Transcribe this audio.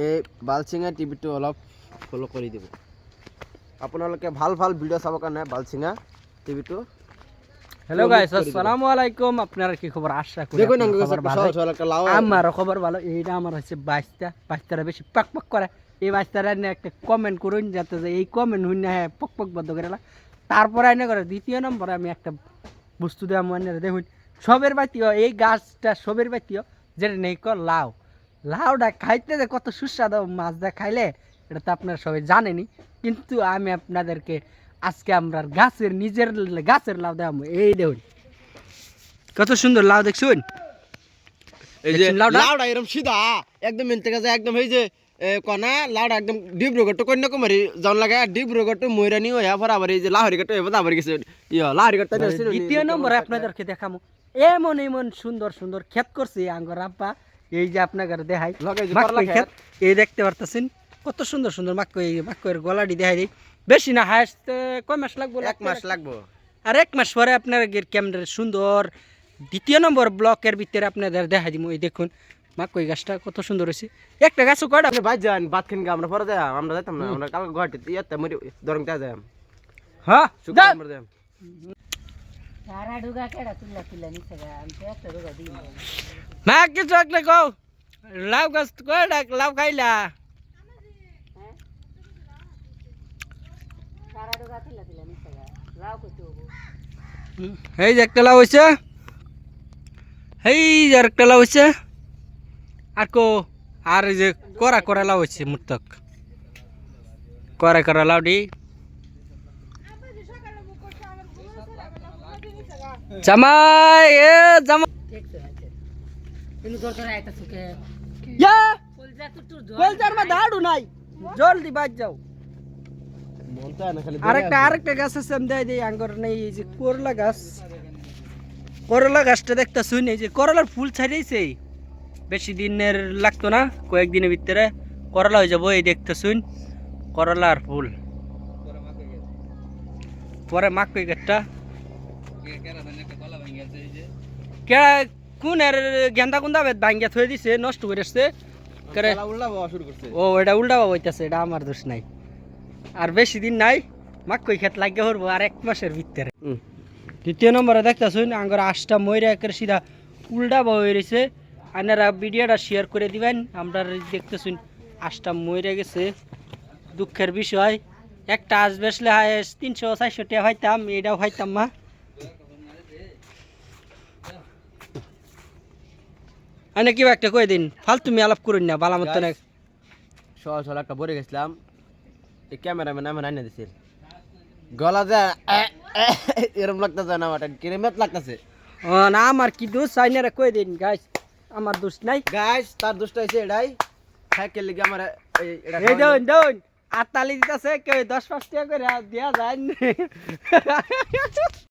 এই বালচিঙা টিভিটো অলপ ফলো কৰি দিব আপোনালোকে ভাল ভাল ভিডিও চাবৰ কাৰণে বালচিঙা টিভিটো। হ্যালো গাইস, আসসালামু আলাইকুম। আপনারা কি খবর? আশা করি দেখুন খবর ভালো। আমারও খবর ভালো। এইটা আমার হচ্ছে বাইশটা বেশি পক পক করে। এই বাইশটারা নিয়ে একটা কমেন্ট করুন, যাতে এই কমেন্ট হইনা হ্যাঁ পক পক বন্ধ করে না। তারপরে আইনা করে দ্বিতীয় নম্বরে আমি একটা বস্তু দেওয়া মনে দেখুন, সবের বাইতিও এই গাছটা সবের বাইতিও যেটা নেই লাউ। লাউটা খাইতে যে কত সুস্বাদু, মাছ দা খাইলে এটা তো আপনারা সবাই জানেনি, কিন্তু আমি আপনাদেরকে আজকে আমরা গাছের নিজের গাছের লাউ দেখাবো। এই দেখুন কত সুন্দর লাউ, দেখছুন? এই যে লাউডা এরকম সিধা একদম মেন থেকে যায়, একদম এই যে কনা লাউডা একদম ডিব্রুগড় টু কন্যাকুমারী যাওয়ার লাগে, ডিব্রুগড় টু ময়রানি হয়ে আবার এই যে লাহরিঘাট এবার আবার গেছে লাহরিঘাট। দ্বিতীয় নম্বরে আপনাদেরকে দেখাবো এমন এমন সুন্দর সুন্দর ক্ষেত করছে আঙ্গর আব্বা। এই যে আপনাদের দেখাই ক্ষেত, এই দেখতে পারতেছেন কত সুন্দর সুন্দর মাক্কইয়ের গলাটি দেখাই দিই। বেশি না, হাইস্ট কয় মাস লাগবো? 1 মাস লাগবো। আর 1 মাস পরে আপনার ক্যামেরার সুন্দর দ্বিতীয় নম্বর ব্লকের ভিতরে আপনাদের দেখা দিব। এই দেখুন মাক্কই গাছটা কত সুন্দর হয়েছে। একটা গাছও কয়টা ভাই যান ভাত খেন আমরা পরে যাই, আমরা যাইতাম না, আমরা কালকে গুয়াহাটি ইয়াতে মরি দরংটা যাই। হ্যাঁ আমরা যাই সারা ডুগা কেডা তুলা তুলা নিছে গা, আমি তো একটা ডুগা দিই মা কিছু একটা কও। লাউ গাছ কয়টা লাউ খাইলা? সারা ডুগা তুলা তুলা নিছে গা, লাউ কইতে হবো। এই যে একটা লাউ হয়েছে, এই যে আরেকটা লাউ হয়েছে, আর কো আর এই যে করা করা লাউ হয়েছে মুতক করা করা লাউডি। জামাই এ জামাই দেখতে আছে ইনু দরকার আইতা সুকে ইয়া কলজা তুটু কলজার মা দাড়ু নাই, জলদি বাজ যাও। মনটা না খালি আরেকটা গাছ আছে আমি দেই দেই আঙ্গর নেই। এই যে করলা গাছ, করলা গাছটা দেখতা শুন, এই যে করলার ফুল ছাড়িয়েছে, বেশি দিনের লাগতো না, কয়েকদিনের ভিতরে করলা হয়ে যাবো। এই দেখতে শুন করলার ফুল, পরে মাকই গাছটা কোন এর গেন্দা গুন্দা বেদ ভাঙ্গিয়া থয়ে দিছে, নষ্ট করে আসছে। শুরু করছে। ও এটা উল্টা হইতেছে, এটা আমার দোষ নাই। আর বেশি দিন নাই, মাকই খেত লাগিয়ে করবো আর 1 মাসের ভিতরে। দ্বিতীয় নম্বরে দেখতেছুন আঙ্গর আশটা ময়রা একের সিধা উল্টা হয়ে রয়েছে। আপনারা ভিডিওটা শেয়ার করে দিবেন। আমরা দেখতেছুন আশটা ময়রা গেছে, দুঃখের বিষয়। একটা আজ বেসলে 300-400 টাকা পাইতাম, এটাও পাইতাম না। আনে কি একটা কয়ে দিন, ফালতু মি আলাপ করুন না, বালা মতো না। সহজ একটা বলে গেছিলাম, এই ক্যামেরাম্যান আমার আইনা দিছিল, গলা যায় এরকম লাগতেছে না, আমার কিরমেত লাগতেছে। ও না, আমার কি দোষ? আইনারা কয়ে দিন গাইস, আমার দোষ নাই গাইস, তার দোষটা হইছে এটাই, সাইকেল লাগি আমার এই দেন আতালি দিতেছে, কেউ 10-5 টাকা করে দেওয়া যায়।